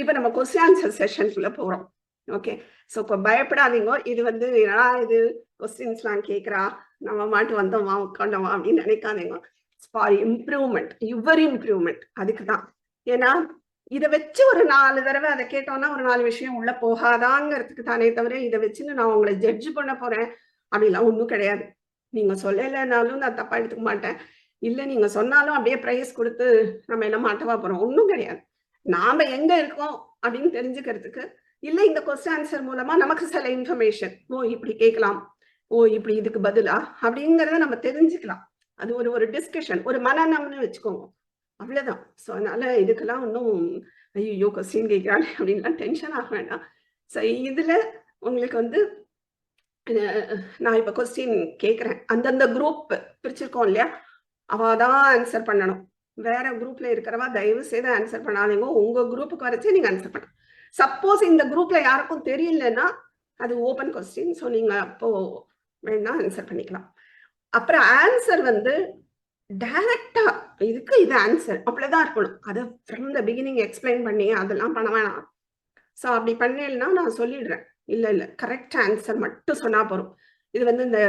இப்ப நம்ம question answer செஷனுக்குள்ள போறோம். ஓகே, ஸோ இப்போ பயப்படாதீங்க. இது வந்து என்னடா இது கொஸ்டின்ஸ்லாம் கேட்குறா, நம்ம மாட்டு வந்தோமா உட்காண்டோமா அப்படின்னு நினைக்காதீங்க. For improvement, your improvement. அதுக்கு தான். ஏன்னா இதை வச்சு ஒரு 4 தடவை அதை கேட்டோம்னா ஒரு 4 விஷயம் உள்ள போகாதாங்கிறதுக்கு தானே தவிர இதை வச்சுன்னு நான் உங்களை ஜட்ஜ் பண்ண போறேன் அப்படிலாம் ஒன்றும் கிடையாது. நீங்க சொல்லலைன்னாலும் நான் தப்பா எடுத்துக்க மாட்டேன். இல்லை நீங்க சொன்னாலும் அப்படியே ப்ரைஸ் கொடுத்து நம்ம என்ன மாட்டவா போறோம், ஒன்றும் கிடையாது. நாம எங்க இருக்கோம் அப்படின்னு தெரிஞ்சுக்கிறதுக்கு, இல்ல இந்த கொஸ்டின் ஆன்சர் மூலமா நமக்கு சில இன்ஃபர்மேஷன், ஓ இப்படி கேட்கலாம், ஓ இப்படி இதுக்கு பதிலா அப்படிங்கறத நம்ம தெரிஞ்சுக்கலாம். அது ஒரு ஒரு டிஸ்கஷன், ஒரு மனநம்னு வச்சுக்கோங்க, அவ்வளவுதான். ஸோ அதனால இதுக்கெல்லாம் ஒன்றும் ஐயோ கொஸ்டின் கேட்கிறாங்க அப்படின்லாம் டென்ஷன் ஆக வேண்டாம். ஸோ இதுல உங்களுக்கு வந்து நான் இப்ப கொஸ்டின் கேட்கிறேன், அந்தந்த குரூப் பிரிச்சிருக்கோம் இல்லையா, அவதான் ஆன்சர் பண்ணணும். வேற குரூப்ல இருக்கிறவா தயவு செய்து ஆன்சர் பண்ணாதீங்க. உங்க குரூப்புக்கு வரைச்சே நீங்க ஆன்சர் பண்ண. சப்போஸ் இந்த குரூப்ல யாருக்கும் தெரியலன்னா அது ஓபன் கொஸ்டின், ஸோ நீங்க அப்போ வேணா ஆன்சர் பண்ணிக்கலாம். அப்புறம் ஆன்சர் வந்து டைரக்டா இதுக்கு இது ஆன்சர் அப்படிதான் இருக்கணும். அதை ஃப்ரம் த பிகினிங் எக்ஸ்பிளைன் பண்ணி அதெல்லாம் பண்ண வேணாம். ஸோ அப்படி பண்ணேன்னா நான் சொல்லிடுறேன், இல்ல இல்ல கரெக்ட் ஆன்சர் மட்டும் சொன்னா போறோம். இது வந்து இந்த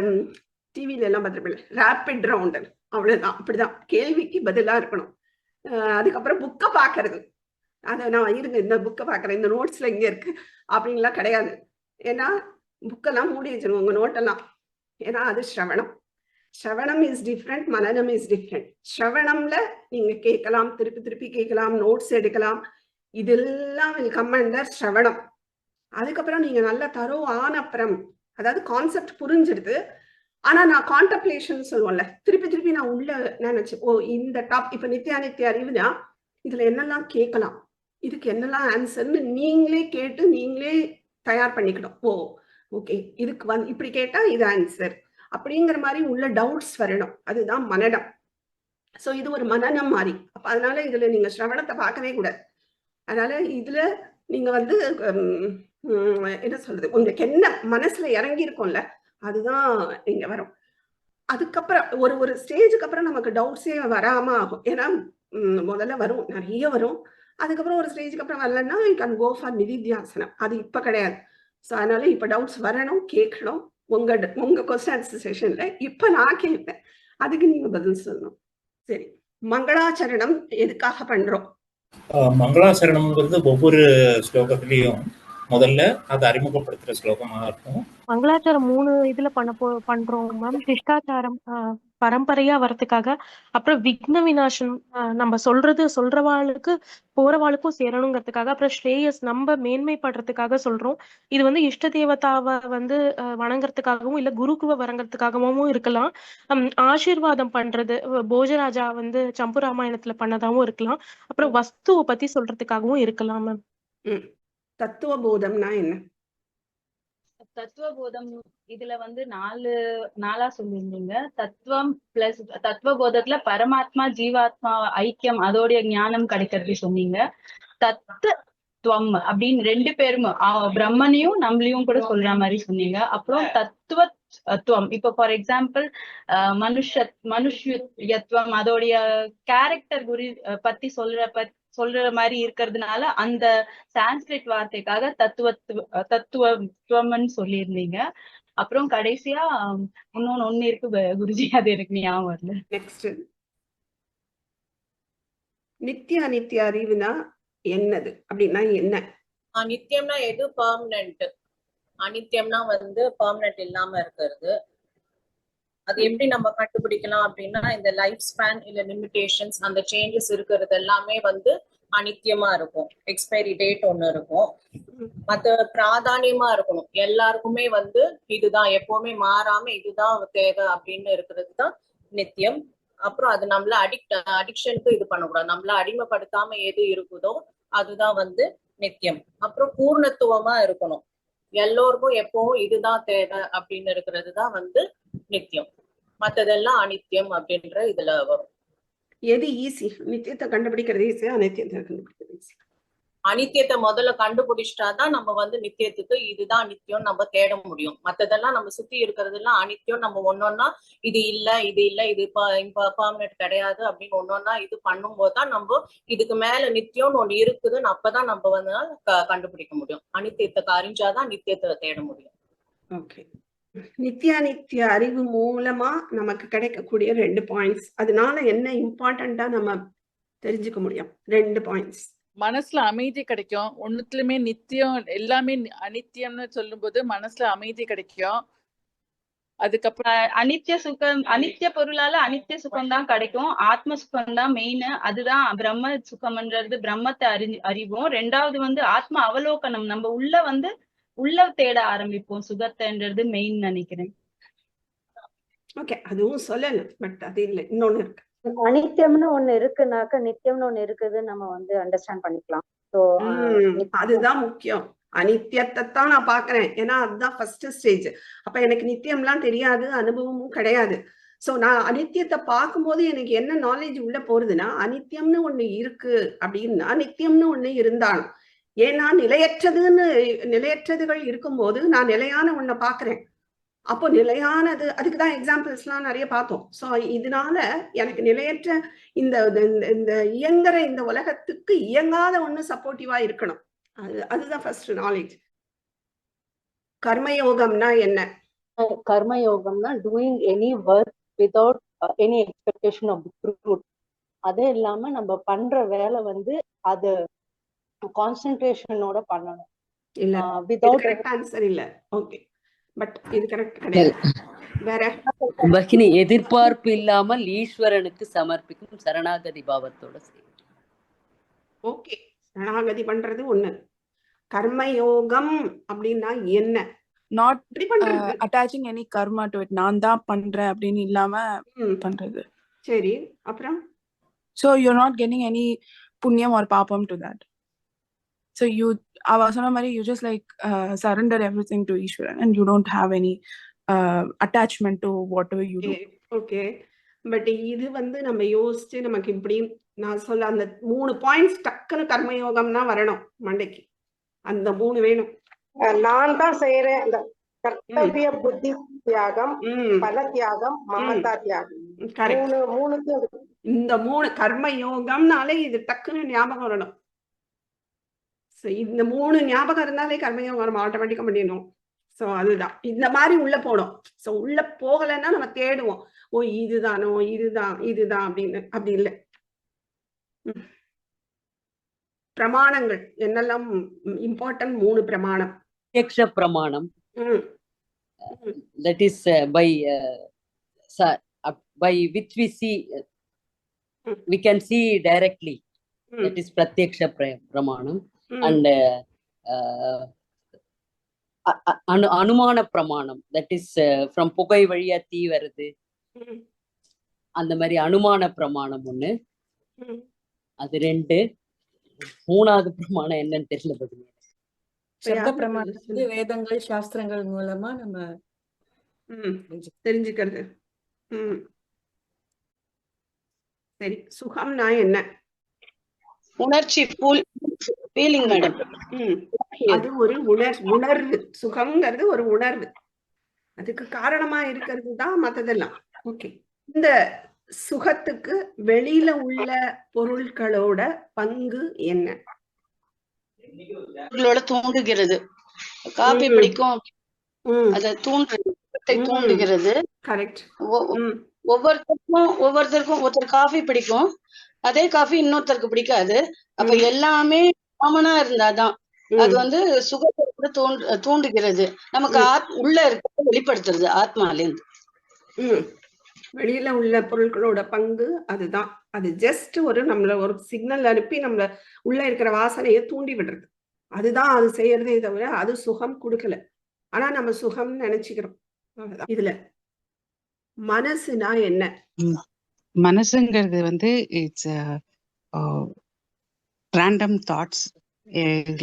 டிவில எல்லாம் பார்த்துருப்பேன், ரேபிட் ரவுண்ட், அவ்வளவுதான். அப்படிதான் கேள்விக்கு பதிலா இருக்கணும். அதுக்கப்புறம் புக்கை பாக்குறது, அதை நான் இருங்க இந்த புக்கை பாக்குறேன், இந்த நோட்ஸ்ல இங்க இருக்கு அப்படின்லாம் கிடையாது. ஏன்னா புக்கெல்லாம் மூடி வச்சிருவோம் உங்க நோட்டெல்லாம். ஏன்னா அது ஸ்ரவணம். ஸ்ரவணம் இஸ் டிஃப்ரெண்ட், மனநம் இஸ் டிஃப்ரெண்ட். ஸ்ரவணம்ல நீங்க கேட்கலாம், திருப்பி திருப்பி கேட்கலாம், நோட்ஸ் எடுக்கலாம், இதெல்லாம் வில் கம் அண்டர் ஸ்ரவணம். அதுக்கப்புறம் நீங்க நல்ல தரோ ஆன அப்புறம், அதாவது கான்செப்ட் புரிஞ்சிடுது, ஆனா நான் கான்டம்ப்ளேஷன் சொல்லுவோம்ல, திருப்பி திருப்பி நான் உள்ள நினைச்சு, ஓ இந்த டாப் இப்ப நித்திய அறிவுனா இதுல என்னெல்லாம் கேட்கலாம், இதுக்கு என்னெல்லாம் ஆன்சர்னு நீங்களே கேட்டு நீங்களே தயார் பண்ணிக்கணும். ஓ ஓகே இதுக்கு வந்து இப்படி கேட்டா இது ஆன்சர் அப்படிங்கிற மாதிரி உள்ள டவுட்ஸ் வரணும். அதுதான் மனநம். ஸோ இது ஒரு மனநம் மாதிரி. அப்ப அதனால இதுல நீங்க ஸ்ரவணத்தை பார்க்கவே கூடாது. அதனால இதுல நீங்க வந்து என்ன சொல்றது, உங்களுக்கு என்ன மனசுல இறங்கி இருக்கும்ல அதுதான் இங்க வரும். அதுக்கப்புறம் ஒரு ஒரு ஸ்டேஜுக்கு அப்புறம் நமக்கு டவுட்ஸே வராம ஆகும். ஏன்னா முதல்ல வரும், நிறைய வரும். அதுக்கப்புறம் ஒரு ஸ்டேஜுக்கு அப்புறம் வரலன்னா யூ கேன் கோ ஃபார் நிதித்தியாசனம். அது இப்ப கிடையாது. ஸோ அதனால இப்ப டவுட்ஸ் வரணும், கேட்கணும். உங்க கொஸ்டின் ஆன்சர் செஷன்ல இப்ப நான் கேட்பேன், அதுக்கு நீங்க பதில் சொல்லணும். சரி, மங்களாச்சரணம் எதுக்காக பண்றோம்? மங்களாசரணம்ங்கிறது ஒவ்வொரு ஸ்லோகத்திலையும் முதல்ல அதை அறிமுகப்படுத்துற ஸ்லோகமா இருக்கும். மங்களாச்சாரம் 3 இதுல பண்றோம் மேம். சிஷ்டாச்சாரம் பரம்பரையா வரதுக்காக, அப்புறம் விக்ன விநாசம் நம்ம சொல்றவாளுக்கு போறவாளுக்கும் சேரணுங்கிறதுக்காக, அப்புறம் ஸ்ரேயஸ் நம்ம மேன்மைப்படுறதுக்காக சொல்றோம். இது வந்து இஷ்ட தேவதாவை வந்து வணங்குறதுக்காகவும் இல்ல குருக்குவ வணங்குறதுக்காகவும் இருக்கலாம். ஆசீர்வாதம் பண்றது போஜராஜா வந்து சம்பு ராமாயணத்துல பண்ணதாகவும் இருக்கலாம். அப்புறம் வஸ்துவை பத்தி சொல்றதுக்காகவும் இருக்கலாம் மேம். தத்துவ போதம்னா என்ன? தத்துவ போதம் இதுல வந்து நாலா சொல்லியிருந்தீங்க. தத்துவம் பிளஸ் தத்துவ போதத்துல பரமாத்மா ஜீவாத்மா ஐக்கியம் அதோடைய ஞானம் கிடைக்கிறது சொன்னீங்க. தத்துவம் அப்படின்னு 2 பேரும் பிரம்மனையும் நம்மளையும் கூட சொல்ற மாதிரி சொன்னீங்க. அப்புறம் தத்துவம் இப்ப ஃபார் எக்ஸாம்பிள் மனுஷயத்துவம் அதோடைய கேரக்டர் பத்தி சொல்ற மாதிரி இருக்கிறதுனால அந்த சான்ஸ்கிரிட் வார்த்தைக்காக தத்துவம்னு சொல்லியிருந்தீங்க. அப்புறம் கடைசியா ஒண்ணு இருக்கு குருஜி, அது எனக்கு ஞாபகம் வரல. நெக்ஸ்ட், நித்திய அனித்திய அறிவுனா என்னது அப்படின்னா என்ன? நித்தியம்னா எது பெர்மனன்ட், அனித்தியம்னா வந்து பெர்மனன்ட் இல்லாம இருக்கிறது. அது எப்படி நம்ம கண்டுபிடிக்கலாம் அப்படின்னா, இந்த லைஃப் ஸ்பேன் இல்ல லிமிடேஷன்ஸ் அந்த சேஞ்சஸ் இருக்கிறது எல்லாமே வந்து அனித்தியமா இருக்கும். எக்ஸ்பைரி டேட் ஒண்ணு இருக்கும். மத்த பிராதானியமா இருக்கணும். எல்லாருக்குமே வந்து இதுதான் எப்பவுமே மாறாம இதுதான் தேவை அப்படின்னு இருக்கிறது தான் நித்தியம். அப்புறம் அது நம்மள அடிக்ஷனுக்கு இது பண்ணக்கூடாது. நம்மள அடிமைப்படுத்தாம எது இருக்குதோ அதுதான் வந்து நித்தியம். அப்புறம் பூர்ணத்துவமா இருக்கணும். எல்லோருக்கும் எப்பவும் இதுதான் தேவை அப்படின்னு இருக்கிறது தான் வந்து நித்தியம். மத்ததெல்லாம் அனித்தியம் அப்படின்ற இதுல வரும். எது ஈஸி? நித்தியத்தை கண்டுபிடிக்கிறது ஈஸியா, அனித்தியத்தை கண்டுபிடிக்கிறது ஈஸி? அனித்தியத்தை முதல்ல கண்டுபிடிச்சிட்டாதான் நம்ம வந்து நித்தியத்துக்கு இதுதான் நித்தியம் நம்ம தேட முடியும். மத்ததெல்லாம் நம்ம சுத்தி இருக்கிறதெல்லாம் அனித்தியம். நம்ம ஒன்னொன்னா இது இல்ல இது பெர்மனன்ட் கிடையாது அப்படின்னு ஒன்னொன்னா இது பண்ணும்போது தான் நம்ம இதுக்கு மேல நித்தியம்னு ஒண்ணு இருக்குதுன்னு அப்பதான் நம்ம வந்து கண்டுபிடிக்க முடியும். அனித்தியத்தை அறிஞ்சாதான் நித்தியத்தை தேட முடியும். ஓகே, நித்தியானித்திய அறிவு மூலமா நமக்கு கிடைக்கக்கூடிய 2 பாயிண்ட்ஸ், அதனால என்ன இம்பார்ட்டண்டா நம்ம தெரிஞ்சுக்க முடியும்? 2 பாயிண்ட்ஸ். மனசுல அமைதி கிடைக்கும். ஒண்ணுத்துலயுமே நித்தியம் எல்லாமே அனித்தியம்னு சொல்லும்போது மனசுல அமைதி கிடைக்கும். அதுக்கப்புறம் அனித்திய சுகம், அனித்திய பொருளால அனித்திய சுகம் தான் கிடைக்கும். ஆத்ம சுகம் தான் மெயின். அதுதான் பிரம்ம சுகம்ன்றது, பிரம்மத்தை அறிவோம். 2வது வந்து ஆத்ம அவலோகனம், நம்ம உள்ள தேட ஆரம்பிப்போம். சுகத்தைன்றது மெயின் நினைக்கிறேன். ஓகே, அதுவும் சொல்லலாம், பட் அது இல்லை, இன்னொன்னு இருக்கு. அனித்தியம்னு ஒண்ணு இருக்குனாக்க நித்தியம்னு ஒண்ணு இருக்குது நம்ம வந்து அண்டர்ஸ்டாண்ட் பண்ணிக்கலாம். ஸோ அதுதான் முக்கியம். அனித்தியத்தை தான் நான் பாக்குறேன், ஏன்னா அதுதான் ஃபர்ஸ்ட் ஸ்டேஜ். அப்ப எனக்கு நித்தியம்லாம் தெரியாது, அனுபவமும் கிடையாது. சோ நான் அனித்தியத்தை பார்க்கும்போது எனக்கு என்ன நாலேஜ் உள்ள போறதுன்னா, அனித்தியம்னு ஒண்ணு இருக்கு அப்படின்னா நித்தியம்னு ஒண்ணு இருந்தாலும், ஏன்னா நிலையற்றதுகள் இருக்கும்போது நான் நிலையான ஒண்ண பாக்குறேன். அப்போ நிலையானது, அதுக்குதான் எக்ஸாம்பிள்ஸ் எல்லாம் நிறைய பார்த்தோம். சோ இதனால எனக்கு நிலையற்ற இந்த இயங்குற இந்த உலகத்துக்கு இயங்காத ஒண்ணு சப்போர்ட்டிவா இருக்கணும். அதுதான் ஃபர்ஸ்ட் நாலேஜ். கர்மயோகம்னா என்ன? கர்மயோகம்னா doing any work without any expectation of fruit. அதே இல்லாம நம்ம பண்ற வேலை வந்து அது கான்சென்ட்ரேஷனோட பண்ணணும். இல்ல, வித்வுட் கரெக்ட் ஆன்சர் இல்ல. ஓகே, பட் இது கரெக்ட் கிடையாது. வேற பகினி, எதிர்பார்ப்பு இல்லாமல் ஈஸ்வரனுக்கு சமர்ப்பிக்கும் சரணாகதி பாவத்தோட செய்யும். ஓகே, சரணாகதி பண்றது ஒண்ணு. கர்மயோகம் அப்படின்னா என்ன? Not attaching any karma to it. நான் தான் பண்றேன் அப்படின்னு இல்லாம பண்றது. சரி, அப்புறம் so you're not getting any punyam or papam to that. So you you just like surrender everything to Ishwaran and you don't have any attachment to whatever you do. Okay, but இது வந்து நம்ம யோசிச்சு நமக்கு இப்படி நான் சொல்ல அந்த 3 points டக்குன்னு கர்மயோகம்னா வரணும் மண்டைக்கு. அந்த 3 வேணும். நான் தான் செய்யறேன். இந்த கர்த்தவிய புத்தி தியாகம், பல தியாகம், மமதா தியாகம், இந்த 3 கர்மயோகம்னாலே இது டக்குன்னு ஞாபகம் வரணும். இந்த 3 ஞாபகம் இருந்தாலே கர்மயோகம் ஆட்டோமேட்டிக்கா பண்ணிடணும். சோ அதுதான் இந்த மாதிரி உள்ள போடும். சோ உள்ள போகலைன்னா நம்ம தேடுவோம், ஓ இதுதானோ இதுதான் அப்படின்னு. அப்படி இல்லை. பிரமாணங்கள் என்னெல்லாம் இம்பார்ட்டன்ட்? 3 பிரமாணம். பிரத்யக்ஷ பிரமாணம், that is by which we see, we can see directly, that is pratyaksha pramanam. And அனுமான பிரமாணம், that is from புகை வழியா தீ வருது, அந்த மாதிரி அனுமான பிரமாணம் ஒண்ணு. அது 2. 3வது பிரமாணம் என்னன்னு தெரியல. சப்த பிரமாணம் வேதங்கள் சாஸ்திரங்கள் மூலமா நம்ம தெரிஞ்சுக்கிறது. சரி, சுகம்னா என்ன? உணர்ச்சி, ஃபீலிங் மேடம். அது ஒரு உணர்வு. சுகம்ங்கிறது ஒரு உணர்வு, அதுக்கு காரணமா இருக்கிறது தான் மத்ததெல்லாம். ஓகே, இந்த சுகத்துக்கு வெளியில உள்ள பொருட்களோட பங்கு என்ன? தூண்டுகிறது. காபி பிடிக்கும், அதை தூண்டுகிறது. கரெக்ட். ஒவ்வொருத்தருக்கும் ஒருத்தர் காஃபி பிடிக்கும், அதே காஃபி இன்னொருத்தருக்கு பிடிக்காது. அப்ப எல்லாமே காமனா இருந்தாதான் அது வந்து சுகத்தை தூண்டுகிறது. நமக்கு உள்ள இருக்க வெளிப்படுத்துறது ஆத்மாலேருந்து. வெளியில உள்ள பொருட்களோட பங்கு அதுதான். அது ஜஸ்ட் நம்மள ஒரு சிக்னல் அனுப்பி நம்மள உள்ள இருக்கிற வாசனையை தூண்டி விடுறது. அதுதான் அது செய்யறதே தவிர அது சுகம் கொடுக்கல. ஆனா நம்ம சுகம் நினைச்சுக்கிறோம். இதுல மனசுனா என்ன? மனசுங்கிறது வந்து இட்ஸ் ரேண்டம் தாட்ஸ்,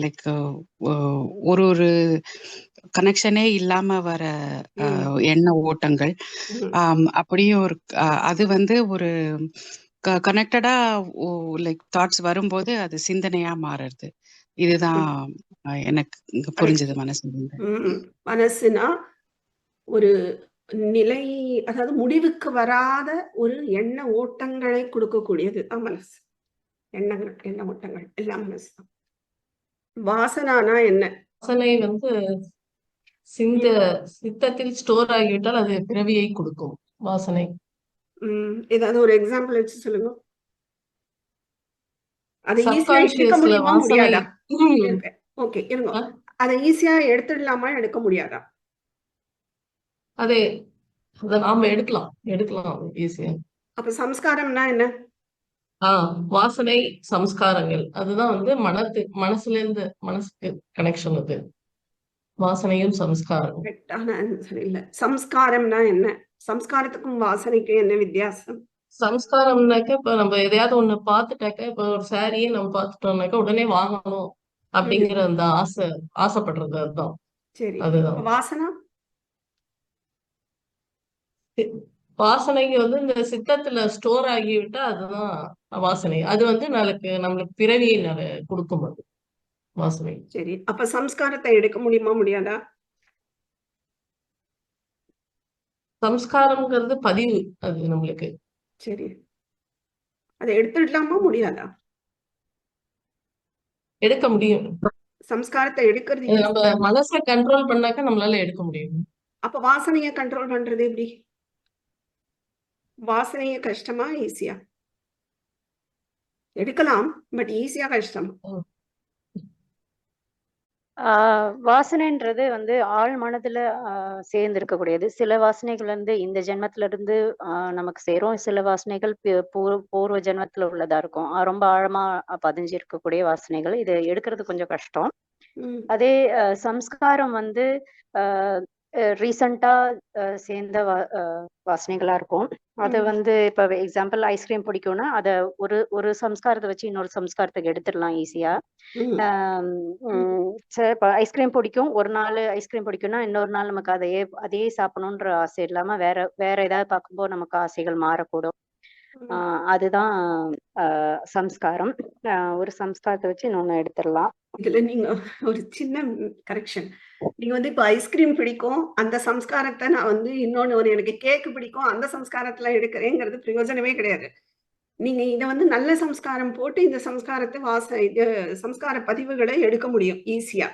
லைக் ஒரு கனெக்ஷனே இல்லாம வர எண்ண ஓட்டங்கள். அப்படியே ஒரு அது வந்து ஒரு கனெக்டடா லைக் தாட்ஸ் வரும்போது அது சிந்தனையா மாறுறது. இதுதான் எனக்கு இங்க புரிஞ்சது மனசு. மனசுனா ஒரு நிலை, அதாவது முடிவுக்கு வராத ஒரு எண்ண ஓட்டங்களை கொடுக்கக்கூடியது தான் மனசு. எண்ணங்கள், எண்ண ஓட்டங்கள் எல்லாம் மனசு தான். வாசனானா என்ன? வாசனை வந்து சித்தத்தில் ஸ்டோர் ஆகிவிட்டால் அது பிறவியை கொடுக்கும் வாசனை. ஏதாவது ஒரு எக்ஸாம்பிள் வச்சு சொல்லுங்க. அதை ஈஸியா எடுக்க சப்கான்சியஸ்ல முடியுமா வாசனை முடியாதா? ஓகே இருங்க. அதை ஈஸியா எடுத்துடலாமா எடுக்க முடியாதா? அதை நாம எடுக்கலாம் ஈஸியா. அப்ப சம்ஸ்காரம்னா என்ன? வாசனை சம்ஸ்காரங்கள் அதுதான் வந்து மனசுல இருந்து மனசுக்கு கனெக்ஷன். அது வாசனையும் சம்ஸ்காரம். கரெக்டான ஆன்சர் இல்ல. சம்ஸ்காரம்னா என்ன? சம்ஸ்காரத்துக்கும் வாசனைக்கும் என்ன வித்தியாசம்? சம்ஸ்காரம்னாக்க இப்ப நம்ம எதையாவது ஒண்ணு பார்த்துட்டாக்க, இப்ப ஒரு சாரியே நம்ம பார்த்துட்டோம்னாக்க உடனே வாங்கணும் அப்படிங்கிற அந்த ஆசைப்படுறது அதுதான். சரி. அதுதான் வாசனா? வாசனைக்கு வந்து இந்த சித்தத்துல ஸ்டோர் ஆகிவிட்டா அதுதான் வாசனை. அது வந்து நம்மளுக்கு பிறவியை கொடுக்கும் அது வாசனை. சரி. அப்ப சம்ஸ்காரத்தை எடுக்க முடியுமா முடியாதா? சம்ஸ்காரம்ங்கிறது பதிவு அது நம்மளுக்கு. சரி. அதை எடுத்துடலாமா முடியாதா? எடுக்க முடியும். சம்ஸ்காரத்தை எடுக்கிறது நம்ம மனசை கண்ட்ரோல் பண்ணாக்க நம்மளால எடுக்க முடியும். அப்ப வாசனைய கண்ட்ரோல் பண்றது எப்படி? வாசனைய கஷ்டமா ஈஸியா? எடுக்கலாம், பட் ஈஸியா கஷ்டமா? வாசனைன்றது வந்து ஆழ் மனதுல சேர்ந்து இருக்கக்கூடியது. சில வாசனைகள் வந்து இந்த ஜென்மத்துல இருந்து நமக்கு சேரும். சில வாசனைகள் பூர்வ ஜென்மத்துல உள்ளதா இருக்கும். ரொம்ப ஆழமா பதிஞ்சு இருக்கக்கூடிய வாசனைகள். இது எடுக்கிறது கொஞ்சம் கஷ்டம். அதே சம்ஸ்காரம் வந்து ரீசண்டா சேர்ந்த வாசனைகளா இருக்கும். அது வந்து இப்ப எக்ஸாம்பிள் ஐஸ்கிரீம் பிடிக்கும்னா அத ஒரு சம்ஸ்காரத்தை வச்சு இன்னொரு சம்ஸ்காரத்துக்கு எடுத்துடலாம் ஈஸியா. இப்ப ஐஸ்கிரீம் பிடிக்கும், ஒரு நாள் ஐஸ்கிரீம் பிடிக்கும்னா இன்னொரு நாள் நமக்கு அதையே சாப்பிடணுன்ற ஆசை இல்லாம வேற ஏதாவது பார்க்கும்போது நமக்கு ஆசைகள் மாறக்கூடும். அதுதான் சம்ஸ்காரம். ஒரு சம்ஸ்காரத்தை வச்சு இன்னொன்னு எடுத்துடலாம். இதுல நீங்க ஒரு சின்ன கரெக்ஷன். நீங்க வந்து இப்ப ஐஸ்கிரீம் பிடிக்கும், அந்த சம்ஸ்காரத்தை நான் வந்து இன்னொன்னு எனக்கு கேக்கு பிடிக்கும், அந்த சம்ஸ்காரத்துல எடுக்கிறேங்கிறது பிரயோஜனமே கிடையாது. நீங்க இதை வந்து நல்ல சம்ஸ்காரம் போட்டு இந்த சம்ஸ்காரத்தை சம்ஸ்கார பதிவுகளை எடுக்க முடியும் ஈஸியா.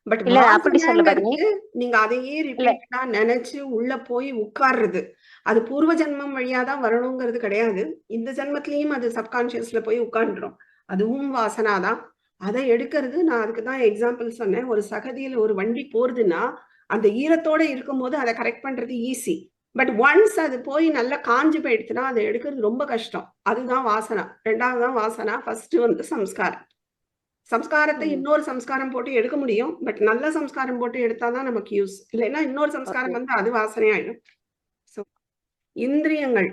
பட் வாசனைங்கிறது நீங்க அதையே ரிப்பீட்டடா நினைச்சு உள்ள போய் உட்கார்றது. அது பூர்வ ஜென்மம் வழியாதான் வரணுங்கிறது கிடையாது. இந்த ஜென்மத்திலயும் அது சப்கான்சியஸ்ல போய் உட்கார்ந்துரும். அதுவும் வாசனாதான். அதை எடுக்கிறது, நான் அதுக்குதான் எக்ஸாம்பிள் சொன்னேன். ஒரு சகதியில ஒரு வண்டி போறதுன்னா அந்த ஈரத்தோட இருக்கும் போது அதை கரெக்ட் பண்றது ஈஸி. பட் ஒன்ஸ் அது போய் நல்லா காஞ்சு போயிடுச்சுன்னா அதை எடுக்கிறது ரொம்ப கஷ்டம். அதுதான் வாசனா. ரெண்டாவதுதான் வாசனா. ஃபர்ஸ்ட் வந்து சம்ஸ்காரம். சம்ஸ்காரத்தை இன்னொரு சம்ஸ்காரம் போட்டு எடுக்க முடியும். பட் நல்ல சம்ஸ்காரம் போட்டு எடுத்தாதான் நமக்கு யூஸ். இல்லைன்னா இன்னொரு சம்ஸ்காரம் வந்து அது வாசனையாயிடும். ஸோ இந்திரியங்கள்,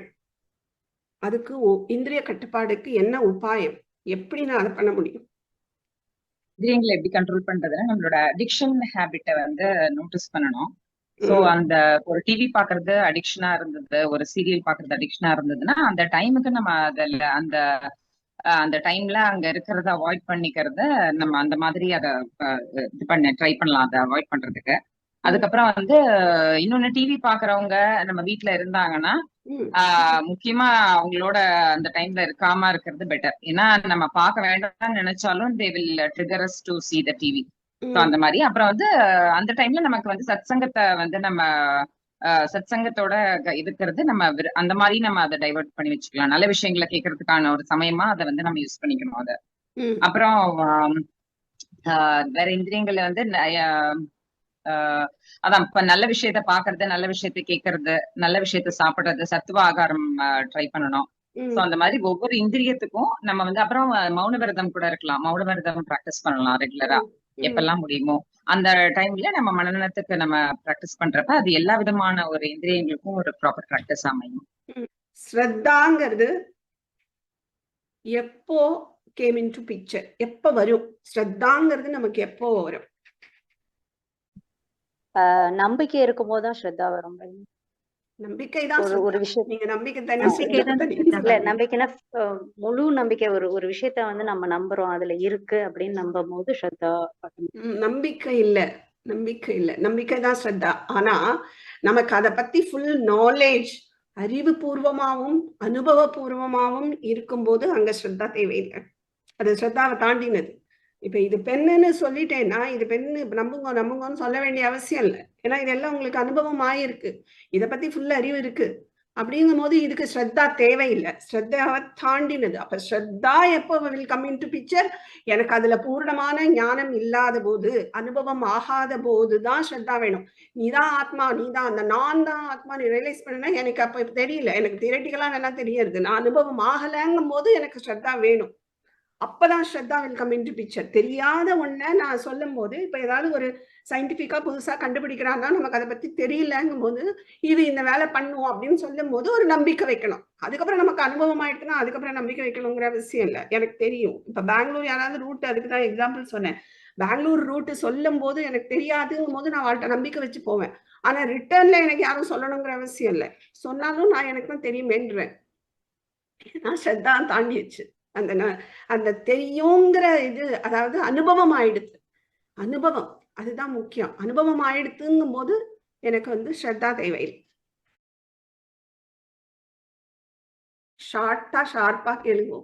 அதுக்கு இந்திரிய கட்டுப்பாடுக்கு என்ன உபாயம்? எப்படி நான் அதை பண்ண முடியும்? இந்திரியங்களை எப்படி கண்ட்ரோல் பண்றதுன்னா நம்மளோட அடிக்ஷன் ஹேபிட்டை வந்து நோட்டீஸ் பண்ணணும். சோ அந்த ஒரு டிவி பாக்குறது அடிக்ஷனா இருந்தது, ஒரு சீரியல் பாக்குறது அடிக்ஷனா இருந்ததுன்னா அந்த டைமுக்கு நம்ம அதுல அந்த டைம்ல அங்க இருக்கிறத அவாய்ட் பண்ணிக்கிறத நம்ம அந்த மாதிரி அதை இது பண்ண ட்ரை பண்ணலாம், அதை அவாய்ட் பண்றதுக்கு. அதுக்கப்புறம் வந்து இன்னொன்னு டிவி பாக்குறவங்க நம்ம வீட்டுல இருந்தாங்கன்னா முக்கியமா அவங்களோட அந்த டைம்ல இருக்காம இருக்கிறது பெட்டர். ஏன்னா நம்ம பார்க்க வேண்டாம்னு நினைச்சாலும் they will trigger us to see the TV. So அந்த மாதிரி. அப்புறம் வந்து அந்த டைம்ல நமக்கு வந்து சத்சங்கத்தை வந்து நம்ம சத்சங்கத்தோட இருக்கிறது நம்ம அந்த மாதிரி நம்ம அதை டைவர்ட் பண்ணி வச்சுக்கலாம். நல்ல விஷயங்களை கேட்கறதுக்கான ஒரு சமயமா அதை வந்து நம்ம யூஸ் பண்ணிக்கணும் அதை. அப்புறம் வேற இந்திரியங்கள்ல வந்து அதான் இப்ப நல்ல விஷயத்த பாக்குறது, நல்ல விஷயத்த கேட்கறது, நல்ல விஷயத்த சாப்பிடுறது, சத்துவ ஆகாரம் ட்ரை பண்ணணும். சோ அந்த மாதிரி ஒவ்வொரு இந்திரியத்துக்கும் நம்ம வந்து அப்புறம் மௌன விரதம் கூட இருக்கலாம். மௌன விரதம் பிராக்டிஸ் பண்ணலாம் ரெகுலரா எப்பெல்லாம் முடியுமோ அந்த டைம்ல நம்ம மனநலத்துக்கு நம்ம பிராக்டிஸ் பண்றப்ப அது எல்லா விதமான ஒரு இந்திரியங்களுக்கும் ஒரு ப்ராப்பர் பிராக்டிஸ் அமையும். ஸ்ரத்தாங்கிறது எப்போ கேம் இன் டு பிக்சர்? எப்ப வரும் ஸ்ரத்தாங்கிறது? நமக்கு எப்போ வரும்? நம்பிக்கை இருக்கும் போதுதான் ஸ்ரத்தா வரும். நம்பிக்கை தான் ஒரு விஷயம் நீங்க நம்பிக்கை தானே இல்ல நம்பிக்கைன்னா முழு நம்பிக்கை. ஒரு விஷயத்த வந்து நம்ம நம்புறோம், அதுல இருக்கு அப்படின்னு நம்பும் போது ஸ்ரத்தா. நம்பிக்கை இல்ல, நம்பிக்கை தான் ஸ்ரத்தா. ஆனா நமக்கு அதை பத்தி ஃபுல் நாலேஜ், அறிவுபூர்வமாவும் அனுபவபூர்வமாவும் இருக்கும்போது அங்க ஸ்ரத்தா தேவையில்லை. அது ஸ்ரத்தாவை தாண்டினது. இப்ப இது பெண்ணுன்னு சொல்லிட்டேன்னா இது பெண்ணு நம்புங்கன்னு சொல்ல வேண்டிய அவசியம் இல்லை. ஏன்னா இதெல்லாம் உங்களுக்கு அனுபவம் ஆயிருக்கு, இதை பத்தி ஃபுல் அறிவு இருக்கு. அப்படிங்கும் போது இதுக்கு ஸ்ரத்தா தேவையில்லை, ஸ்ரத்தாவை தாண்டினது. அப்ப ஸ்ரத்தா எப்போ will come into picture? எனக்கு அதுல பூர்ணமான ஞானம் இல்லாத போது, அனுபவம் ஆகாத போதுதான் ஸ்ரத்தா வேணும். நீதான் ஆத்மா, நீதான் அந்த நான் தான் ஆத்மா நீ ரியலைஸ் பண்ணா எனக்கு அப்ப தெரியல, எனக்கு தியரட்டிக்கலா வேணா தெரியுது, நான் அனுபவம் ஆகலைங்கும் போது எனக்கு ஸ்ரத்தா வேணும். அப்பதான் ஸ்ரத்தா will come into picture. தெரியாத ஒண்ண நான் சொல்லும் போது, இப்ப ஏதாவது ஒரு சயின்டிபிக்கா புதுசா கண்டுபிடிக்கிறான்னா நமக்கு அதை பத்தி தெரியலங்கும் போது இது இந்த வேலை பண்ணும் அப்படின்னு சொல்லும் போது ஒரு நம்பிக்கை வைக்கணும். அதுக்கப்புறம் நமக்கு அனுபவம் ஆயிடுச்சுன்னா அதுக்கப்புறம் நம்பிக்கை வைக்கணுங்கிற அவசியம் இல்லை. எனக்கு தெரியும், இப்ப பெங்களூர் யாராவது ரூட், அதுக்கு தான் எக்ஸாம்பிள் சொன்னேன். பெங்களூர் ரூட் சொல்லும் போது எனக்கு தெரியாதுங்கும் போது நான் அவள்கிட்ட நம்பிக்கை வச்சு போவேன். ஆனா ரிட்டர்ன்ல எனக்கு யாரும் சொல்லணுங்கிற அவசியம் இல்லை, சொன்னாலும் நான் எனக்கு தான் தெரியுமேன்றேன். நான் ஸ்ரத்தா தாண்டிடுச்சு. அந்த தெரியுங்கிற இது, அதாவது அனுபவம் ஆயிடுது. அனுபவம் அதுதான் முக்கியம். அனுபவம் ஆயிடுத்துங்கும் போது எனக்கு வந்து ஸ்ரத்தா தேவையில்லை. ஷார்ப்பா கேளுங்க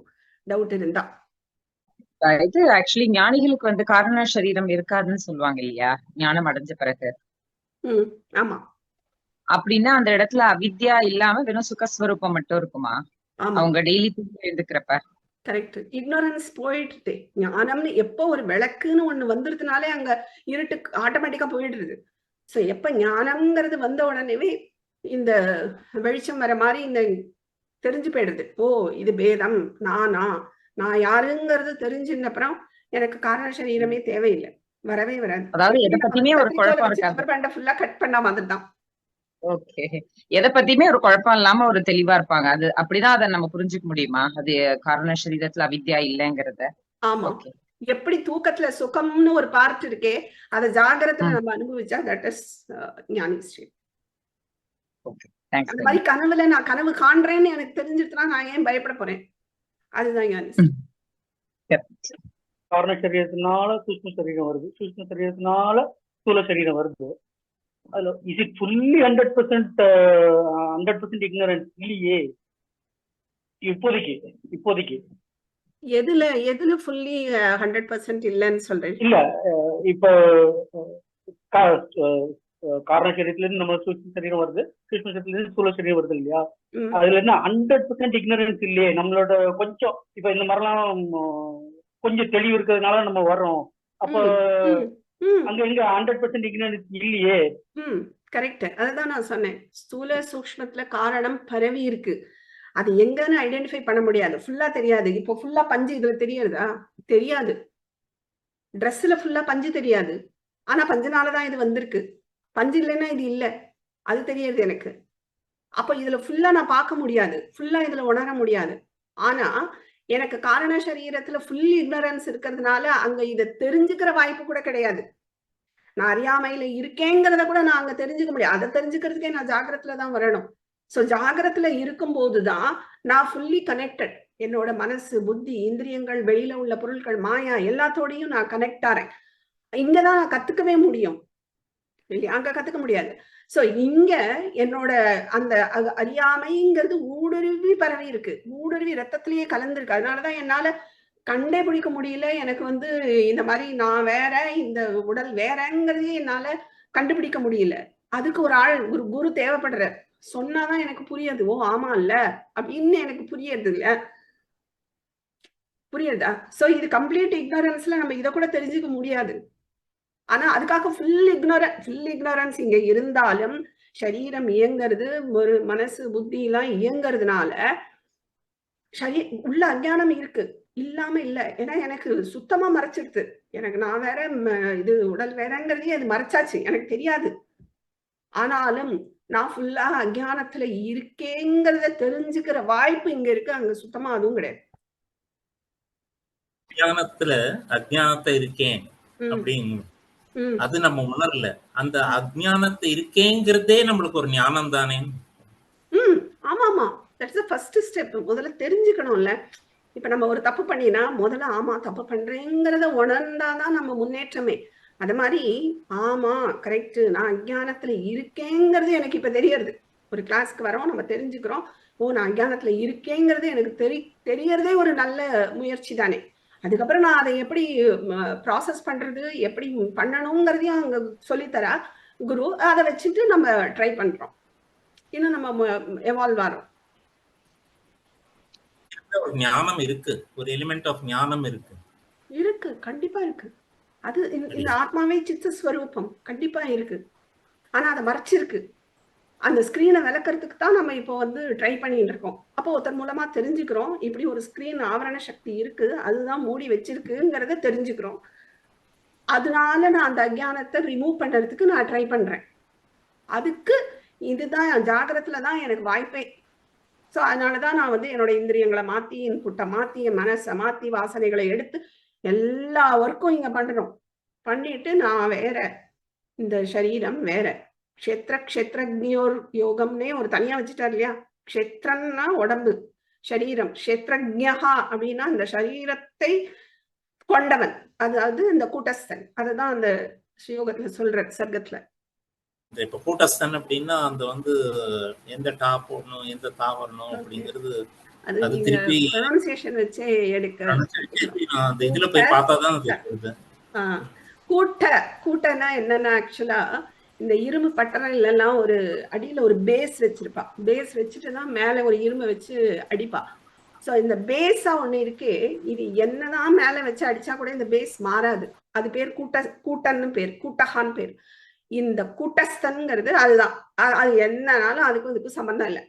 டவுட் இருந்தா. இது ஆக்சுவலி ஞானிகளுக்கு வந்து காரண சரீரம் இருக்காதுன்னு சொல்லுவாங்க இல்லையா, ஞானம் அடைஞ்ச பிறகு? ஆமா. அப்படின்னா அந்த இடத்துல அவித்யா இல்லாம வெறும் சுகஸ்வரூபம் மட்டும் இருக்குமா அவங்க டெய்லி எழுந்துக்கிறப்ப? கரெக்ட். இக்னோரன்ஸ் போயிடுது. ஞானம்னு எப்போ ஒரு விளக்குன்னு ஒண்ணு வந்துருதுனாலே அங்க இருட்டு ஆட்டோமேட்டிக்கா போயிடுறது. சோ எப்ப ஞானம்ங்கிறது வந்த உடனேவே இந்த வெளிச்சம் வர மாதிரி இந்த தெரிஞ்சு போயிடுது. ஓ இது பேதம், நான் யாருங்கிறது தெரிஞ்சிருந்த அப்புறம் எனக்கு காரண சரீரமே தேவையில்லை, வரவே வராது. அதாவது எதை பத்தியுமே ஒரு குழப்பம் இருக்காது, ஃபுல்லா கட் பண்ண மாதிரி தான். ஓகே, எதை பத்தியுமே ஒரு குழப்பம் இல்லாம ஒரு தெளிவா இருப்பாங்க. அது அப்படிதான் அதை நம்ம புரிஞ்சுக்க முடியுமா, அது காரண சரீரத்துல அவித்யா இல்லைங்கிறத? ஆமா. எப்படி தூக்கத்துல சுகம்னு ஒரு பார்ட் இருக்கே, அதை ஜாகிரத்துல நம்ம அனுபவிச்சா தட் இஸ் ஞானி ஸ்டேட். அந்த மாதிரி கனவுல நான் கனவு காண்றேன்னு எனக்கு தெரிஞ்சிருச்சுன்னா நான் ஏன் பயப்பட போறேன்? அதுதான் ஞானி ஸ்டேட். காரண சரீரத்தினால சூக்ஷ்ம சரீரம் வருது, சூக்ஷ்ம சரீரத்தினால ஸ்தூல சரீரம் வருது. அதுல இஸ் இட் ஃபுல்லி 100% இக்னரன்ஸ் இல்லையே இப்போதைக்கு. எதுல ஃபுல்லி 100% இல்லன்னு சொல்றேன்? இல்ல இப்ப காரண சரீரத்துல இருந்து நம்ம சூக்ஷ்ம சரீரம் வருது, சூக்ஷ்ம சரீரத்துல இருந்து ஸ்தூல சரீரம் வருது இல்லையா, அதுல என்ன 100% இக்னரன்ஸ் இல்லையே நம்மளோட. கொஞ்சம் இப்ப இந்த மாதிரிலாம் கொஞ்சம் தெளிவு இருக்கிறதுனால நம்ம வர்றோம். அப்ப அங்க எங்க 100% இக்னரன்ஸ் இல்லையே. கரெக்ட். அதுதான் நான் சொன்னேன், ஸ்தூல சூக்ஷ்மத்துல காரணம் பரவி இருக்கு, அது எங்கன்னு ஐடென்டிஃபை பண்ண முடியாது, ஃபுல்லா தெரியாது. இப்போ ஃபுல்லா பஞ்சு இதுல தெரியுதா? தெரியாது. ட்ரெஸ்ல ஃபுல்லா பஞ்சு தெரியாது, ஆனா பஞ்சுனாலதான் இது வந்திருக்கு. பஞ்சு இல்லைன்னா இது இல்லை, அது தெரியுது எனக்கு. அப்ப இதுல ஃபுல்லா நான் பார்க்க முடியாது, ஃபுல்லா இதுல உணர முடியாது. ஆனா எனக்கு காரண சரீரத்துல ஃபுல் இக்னரன்ஸ் இருக்கிறதுனால அங்க இதை தெரிஞ்சுக்கிற வாய்ப்பு கூட கிடையாது. நான் அறியாமையில இருக்கேங்கிறத கூட நான் அங்க தெரிஞ்சுக்க முடியாது. அதை தெரிஞ்சுக்கிறதுக்கே நான் ஜாகிரத்துல தான் வரணும். சோ ஜாகிரத்துல இருக்கும் போதுதான் நான் ஃபுல்லி கனெக்டட். என்னோட மனசு, புத்தி, இந்திரியங்கள், வெளியில உள்ள பொருட்கள், மாயா எல்லாத்தோடையும் நான் கனெக்ட் ஆறேன். இங்கதான் நான் கத்துக்கவே முடியும் இல்லையா, அங்க கத்துக்க முடியாது. சோ இங்க என்னோட அந்த அறியாமைங்கிறது ஊடுருவி பரவி இருக்கு, ஊடுருவி ரத்தத்திலேயே கலந்துருக்கு. அதனாலதான் என்னால கண்டே பிடிக்க முடியல. எனக்கு வந்து இந்த மாதிரி நான் வேற, இந்த உடல் வேறங்கிறதே என்னால கண்டுபிடிக்க முடியல. அதுக்கு ஒரு ஆள், ஒரு குரு தேவைப்படுற, சொன்னாதான் எனக்கு புரியுது. ஓ ஆமா இல்ல அப்படின்னு எனக்கு புரியுது இல்ல, புரியுதா? சோ இது கம்ப்ளீட் இக்னோரன்ஸ்ல நம்ம இதை கூட தெரிஞ்சுக்க முடியாது. ஆனா அதுக்காக ஃபுல் இக்னோரன்ஸ் இங்க இருந்தாலும் சரீரம் இயங்கிறது, ஒரு மனசு புத்தி எல்லாம் இயங்கிறதுனால உள்ள அஞ்ஞானம் இருக்கு, இல்லாம இல்ல. ஏன்னா எனக்கு சுத்தமா மறைச்சிடுது. எனக்கு நான் வேற, இது உடல் வேறங்கிறதே அது மறைச்சாச்சு, எனக்கு தெரியாது. ஆனாலும் நான் ஃபுல்லா அஞ்ஞானத்துல இருக்கேங்கிறத தெரிஞ்சுக்கிற வாய்ப்பு இங்க இருக்கு, அங்க சுத்தமா அதுவும் கிடையாது. அஜ்ஞானத்தை இருக்கேன் அப்படின்னு அது நம்ம உணரல. அந்த அஜ்ஞானத்தை இருக்கேங்கிறதே நம்மளுக்கு ஒரு ஞானம் தானே. ஆமா ஆமா, தட்ஸ் த ஃபர்ஸ்ட் ஸ்டெப். முதல்ல தெரிஞ்சுக்கணும்ல. இப்ப நம்ம ஒரு தப்பு பண்ணினா முதல்ல ஆமா தப்பு பண்றேங்கிறத உணர்ந்தாதான் நம்ம முன்னேற்றமே. அது மாதிரி ஆமா கரெக்ட், நான் அஞ்ஞானத்துல இருக்கேங்கிறது எனக்கு இப்ப தெரியறது. ஒரு கிளாஸ்க்கு வரோம், நம்ம தெரிஞ்சுக்கிறோம், ஓ நான் அஞ்ஞானத்துல இருக்கேங்கிறது எனக்கு தெரியறதே ஒரு நல்ல முயற்சி தானே. அதுக்கப்புறம் நான் அதை எப்படி ப்ராசஸ் பண்றது, எப்படி பண்ணணுங்கிறதையும் அங்க சொல்லித்தரா குரு. அதை வச்சுட்டு நம்ம ட்ரை பண்றோம், இன்னும் நம்ம எவால்வ் ஆறோம். ஒரு ஞானம் இருக்கு, ஒரு எலிமெண்ட் ஆஃப் ஞானம் இருக்கு. இருக்கு, கண்டிப்பா இருக்கு. அது இந்த ஆத்மாவே சித்த ஸ்வரூபம் கண்டிப்பா இருக்கு. ஆனா அதை மறைச்சிருக்கு. அந்த ஸ்கிரீனை விளக்குறதுக்கு தான் நம்ம இப்போ வந்து ட்ரை பண்ணிட்டு இருக்கோம். அப்போ ஒருத்தர் மூலமா தெரிஞ்சுக்கிறோம், இப்படி ஒரு ஸ்கிரீன் ஆவரண சக்தி இருக்கு, அதுதான் மூடி வச்சிருக்குங்கிறத தெரிஞ்சுக்கிறோம். அதனால நான் அந்த அஞ்ஞானத்தை ரிமூவ் பண்றதுக்கு நான் ட்ரை பண்றேன். அதுக்கு இதுதான் ஜாகிரத்துல தான் எனக்கு வாய்ப்பே. ஸோ அதனாலதான் நான் வந்து என்னோட இந்திரியங்களை மாத்தி, இன்புட்டை மாத்தி, என் மனசை மாத்தி, வாசனைகளை எடுத்து எல்லா ஒர்க்கும் இங்க பண்றோம். பண்ணிட்டு நான் வேற, இந்த சரீரம் வேற. க்ஷேத்ரஜ்யோர் யோகம்னே ஒரு தனியா வச்சுட்டார் இல்லையா. க்ஷேத்ரன்னா உடம்பு, சரீரம். க்ஷேத்ரஜ்ஞா அப்படின்னா இந்த சரீரத்தை கொண்டவன், அதாவது இந்த கூட்டஸ்தன். அதுதான் அந்த யோகத்துல சொல்ற சர்க்கத்துல. இப்ப கூட்டஸ்தன் அப்படின்னா அந்த வந்து எந்த டா போடணும், எந்த தா வரணும் அப்படிங்கிறது அது திருப்பி ப்ரொனன்சியேஷன் வச்சே எடுக்க அந்த இதுல போய் பார்த்தாதான் தெரியுது. கூட்டனா என்னன்னா, ஆக்சுவலா இந்த இரும்பு பட்டறையில எல்லாம் ஒரு அடியில ஒரு பேஸ் வச்சிருப்பா. பேஸ் வச்சுட்டுதான் மேல ஒரு இரும்பை வச்சு அடிப்பா. ஸோ இந்த பேஸா ஒண்ணு இருக்கு, இது என்னதான் மேல வச்சு அடிச்சா கூட இந்த பேஸ் மாறாது. அது பேர் கூட்டன்னு பேர், கூட்டஹான்னு பேர். இந்த கூட்டஸ்தன்ங்கிறது அதுதான். அது என்னன்னாலும் அதுக்கும் இதுக்கும் சம்பந்தம் இல்லை.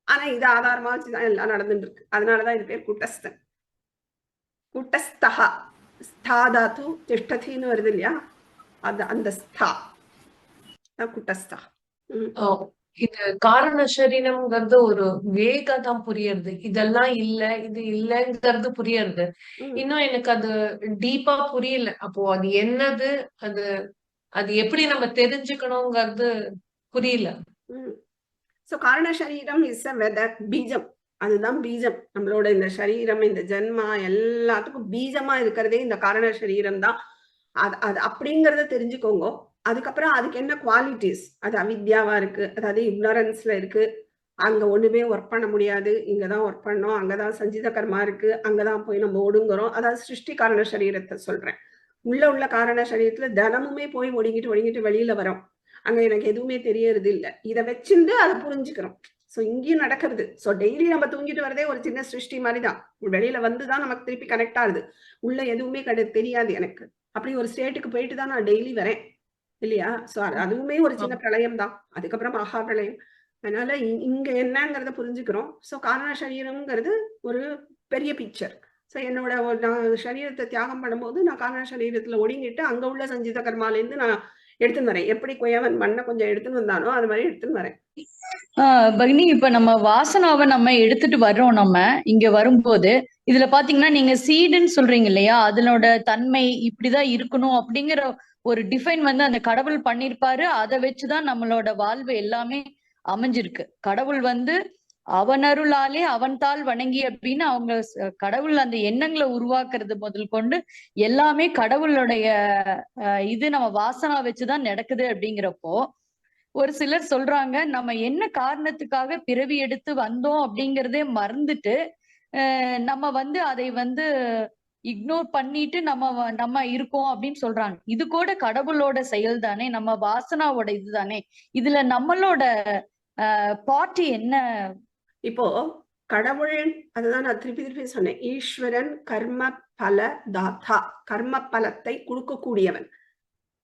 ஆனா இது ஆதாரமா வச்சுதான் எல்லாம் நடந்துட்டு இருக்கு. அதனாலதான் இது பேர் கூட்டஸ்தன். கூட்டஸ்தஹா, ஸ்தாதாத்து திஷ்டதின்னு வருது இல்லையா, அது அந்த ஸ்தா கூட்டஸ்தா. இது காரண சரீரம்ங்கிறது ஒரு வேகா தான் புரியுது. இதெல்லாம் இல்ல, இது இல்லைங்கிறது புரியுது. இன்னும் எனக்கு அது டீப்பா புரியல. அப்போ அது என்னது, அது எப்படி நம்ம தெரிஞ்சுக்கணுங்கிறது புரியல. சோ காரண சரீரம் இஸ் a weather, பீஜம். அதுதான் பீஜம். நம்மளோட இந்த சரீரம், இந்த ஜென்மா எல்லாத்துக்கும் பீஜமா இருக்கிறதே இந்த காரண சரீரம் தான். அது அப்படிங்கறத தெரிஞ்சுக்கோங்க. அதுக்கப்புறம் அதுக்கு என்ன குவாலிட்டிஸ், அது அவித்யாவா இருக்கு, அதாவது இக்னரன்ஸ்ல இருக்கு, அங்க ஒண்ணுமே ஒர்க் பண்ண முடியாது, இங்கதான் ஒர்க் பண்ணோம், அங்கதான் சஞ்சித கர்மா இருக்கு, அங்கதான் போய் நம்ம ஒடுங்குறோம். அதாவது சிருஷ்டி காரண சரீரத்தை சொல்றேன். உள்ள காரண சரீரத்துல தினமுமே போய் ஒடுங்கிட்டு வெளியில வரோம். அங்க எனக்கு எதுவுமே தெரியறது இல்லை. இதை வச்சுட்டு அதை புரிஞ்சுக்கிறோம். ஸோ இங்கேயும் நடக்கிறது. ஸோ டெய்லி நம்ம தூங்கிட்டு வரதே ஒரு சின்ன சிருஷ்டி மாதிரி தான். வெளியில வந்துதான் நமக்கு திருப்பி கனெக்ட் ஆகுது. உள்ள எதுவுமே தெரியாது எனக்கு. அப்படி ஒரு ஸ்டேட்டுக்கு போயிட்டு தான் நான் டெய்லி வரேன் இல்லையா. ஸோ அதுவுமே ஒரு சின்ன பிரளயம் தான். அதுக்கப்புறம் மகா பிரளயம். அதனால இங்க என்னங்கிறத புரிஞ்சுக்கிறோம். ஸோ காரண சரீரம்ங்கிறது ஒரு பெரிய பிக்சர். ஸோ என்னோட நான் சரீரத்தை தியாகம் பண்ணும்போது நான் காரண சரீரத்துல ஒடுங்கிட்டு அங்க உள்ள சஞ்சித கர்மாலேருந்து நான் எடுத்துன்னு வரேன். எப்படி கொயவன் மண்ணை கொஞ்சம் எடுத்துன்னு வந்தானோ அது மாதிரி எடுத்துன்னு வரேன். பகினி, இப்ப நம்ம வாசனாவை நம்ம எடுத்துட்டு வர்றோம். நம்ம இங்க வரும்போது இதுல பாத்தீங்கன்னா நீங்க சீடுன்னு சொல்றீங்க இல்லையா, அதனோட தன்மை இப்படிதான் இருக்கணும் அப்படிங்கிற ஒரு டிஃபைன் வந்து அந்த கடவுள் பண்ணிருப்பாரு. அதை வச்சுதான் நம்மளோட வாழ்வு எல்லாமே அமைஞ்சிருக்கு. கடவுள் வந்து அவன் அருளாலே அவன் தாள் வணங்கி அப்படின்னு அவங்க கடவுள் அந்த எண்ணங்களை உருவாக்குறது முதல் கொண்டு எல்லாமே கடவுளுடைய இது நம்ம வாசனா வச்சுதான் நடக்குது. அப்படிங்கிறப்போ ஒரு சிலர் சொல்றாங்க, நம்ம என்ன காரணத்துக்காக பிறவி எடுத்து வந்தோம் அப்படிங்கிறதே மறந்துட்டு நம்ம வந்து அதை வந்து இக்னோர் பண்ணிட்டு நம்ம இருக்கோம் அப்படின்னு சொல்றாங்க. இது கூட கடவுளோட செயல் தானே, நம்ம வாசனாவோட இதுதானே. இதுல நம்மளோட பார்ட்டி என்ன? இப்போ கடவுள், அதுதான் நான் திருப்பி சொன்னேன், ஈஸ்வரன் கர்ம பல தாத்தா, கர்ம பலத்தை கொடுக்கக்கூடியவன்.